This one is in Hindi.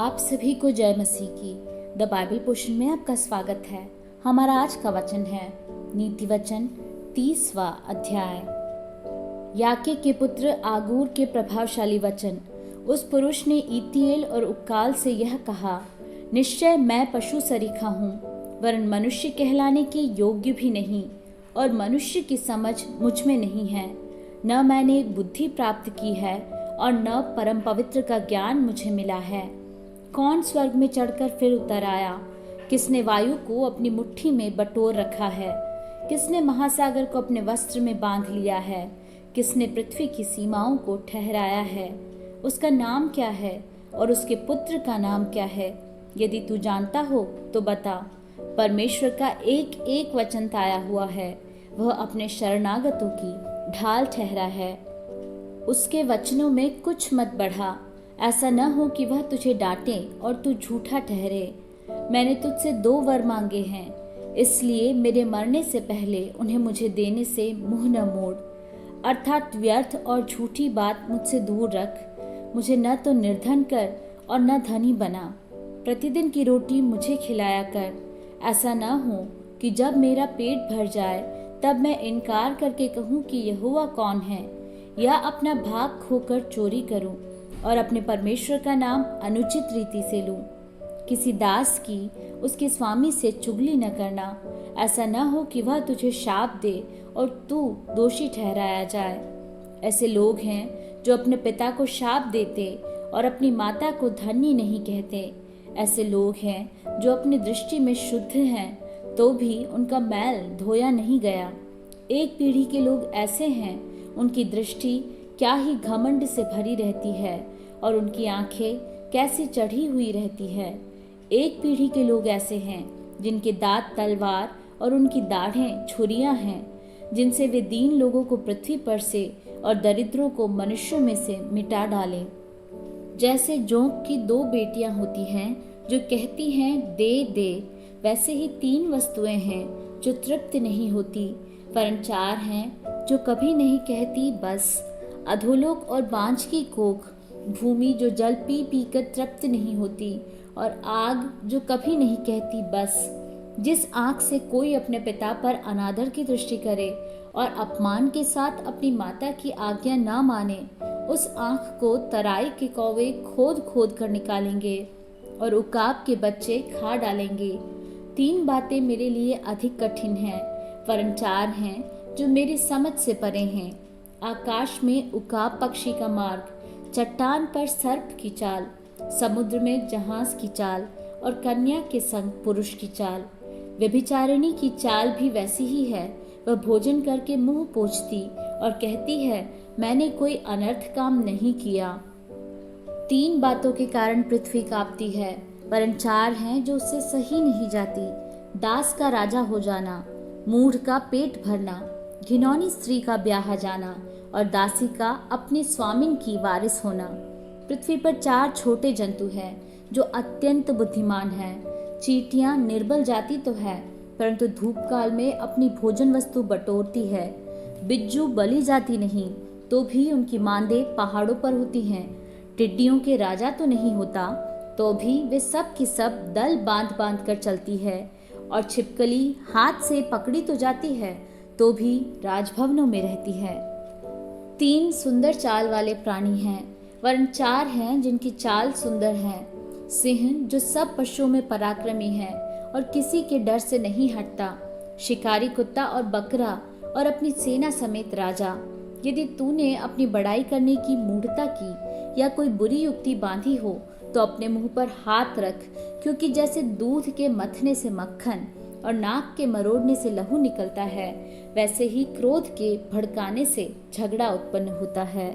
आप सभी को जय मसीह की द बाइबल पोर्शन में आपका स्वागत है। हमारा आज का वचन है नीति वचन 30वां अध्याय। याके के पुत्र आगूर के प्रभावशाली वचन। उस पुरुष ने ईतीएल और उक्काल से यह कहा, निश्चय मैं पशु सरीखा हूँ, वरन मनुष्य कहलाने के योग्य भी नहीं, और मनुष्य की समझ मुझ में नहीं है। न मैंने बुद्धि प्राप्त की है और न परम पवित्र का ज्ञान मुझे मिला है। कौन स्वर्ग में चढ़कर फिर उतर आया? किसने वायु को अपनी मुट्ठी में बटोर रखा है? किसने महासागर को अपने वस्त्र में बांध लिया है? किसने पृथ्वी की सीमाओं को ठहराया है? उसका नाम क्या है और उसके पुत्र का नाम क्या है? यदि तू जानता हो तो बता। परमेश्वर का एक एक वचन ताया हुआ है, वह अपने शरणागतों की ढाल ठहरा है। उसके वचनों में कुछ मत बढ़ा, ऐसा न हो कि वह तुझे डांटे और तू झूठा ठहरे। मैंने तुझसे 2 वर मांगे हैं, इसलिए मेरे मरने से पहले उन्हें मुझे देने से मुंह न मोड़। अर्थात व्यर्थ और झूठी बात मुझसे दूर रख। मुझे न तो निर्धन कर और न धनी बना। प्रतिदिन की रोटी मुझे खिलाया कर। ऐसा न हो कि जब मेरा पेट भर जाए तब मैं इनकार करके कहूँ कि यहोवा कौन है, या अपना भाग खोकर चोरी करूँ और अपने परमेश्वर का नाम अनुचित रीति से लूं। किसी दास की उसके स्वामी से चुगली न करना। ऐसा न हो कि वह तुझे शाप दे और तू दोषी ठहराया जाए। ऐसे लोग हैं जो अपने पिता को शाप देते और अपनी माता को धन्य नहीं कहते। ऐसे लोग हैं जो अपनी दृष्टि में शुद्ध हैं तो भी उनका मैल धोया नहीं गया। एक पीढ़ी के लोग ऐसे हैं, उनकी दृष्टि क्या ही घमंड से भरी रहती है और उनकी आंखें कैसी चढ़ी हुई रहती है। एक पीढ़ी के लोग ऐसे हैं जिनके दांत तलवार और उनकी दाढ़ें छुरियां हैं, जिनसे वे दीन लोगों को पृथ्वी पर से और दरिद्रों को मनुष्यों में से मिटा डालें। जैसे जोंक की 2 बेटियां होती हैं जो कहती हैं दे दे, वैसे ही 3 वस्तुएं हैं जो तृप्त नहीं होती, वरन 4 हैं जो कभी नहीं कहती बस। अधोलोक और बांझ की कोख, भूमि जो जल पी पी कर तृप्त नहीं होती, और आग जो कभी नहीं कहती बस। जिस आंख से कोई अपने पिता पर अनादर की दृष्टि करे और अपमान के साथ अपनी माता की आज्ञा ना माने, उस आंख को तराई के कौवे खोद खोद कर निकालेंगे और उकाब के बच्चे खा डालेंगे। 3 बातें मेरे लिए अधिक कठिन हैं, वरन 4 हैं जो मेरी समझ से परे हैं। आकाश में उकाब पक्षी का मार्ग, चट्टान पर सर्प की चाल, समुद्र में जहाज की चाल और कन्या के संग पुरुष की चाल। व्यभिचारिणी की चाल भी वैसी ही है। वह भोजन करके मुंह पोंछती और कहती है, मैंने कोई अनर्थ काम नहीं किया। 3 बातों के कारण पृथ्वी कांपती है, वरन 4 हैं जो उससे सही नहीं जाती। दास का राजा हो जाना, मूढ़ का पेट भरना, घिनौनी स्त्री का ब्याह जाना और दासी का अपने स्वामिन की वारिस होना। पृथ्वी पर 4 छोटे जंतु हैं जो अत्यंत बुद्धिमान हैं। चींटियां निर्बल जाति तो है, परंतु धूप काल में अपनी भोजन वस्तु बटोरती है। बिज्जू बलि जाती नहीं, तो भी उनकी मांदें पहाड़ों पर होती हैं। टिड्डियों के राजा तो नहीं होता, तो भी वे सब की सब दल बांध बांध कर चलती है। और छिपकली हाथ से पकड़ी तो जाती है, तो भी राजभवनों में रहती है। 3 सुंदर चाल वाले प्राणी हैं, वरन 4 हैं जिनकी चाल सुंदर है। सिंह जो सब पशुओं में पराक्रमी है और किसी के डर से नहीं हटता। शिकारी कुत्ता और बकरा और अपनी सेना समेत राजा। यदि तूने अपनी बड़ाई करने की मूढ़ता की या कोई बुरी युक्ति बांधी हो तो अपने मुंह पर हाथ रख, क्योंकि जैसे दूध के मथने से मक्खन और नाक के मरोड़ने से लहू निकलता है, वैसे ही क्रोध के भड़काने से झगड़ा उत्पन्न होता है।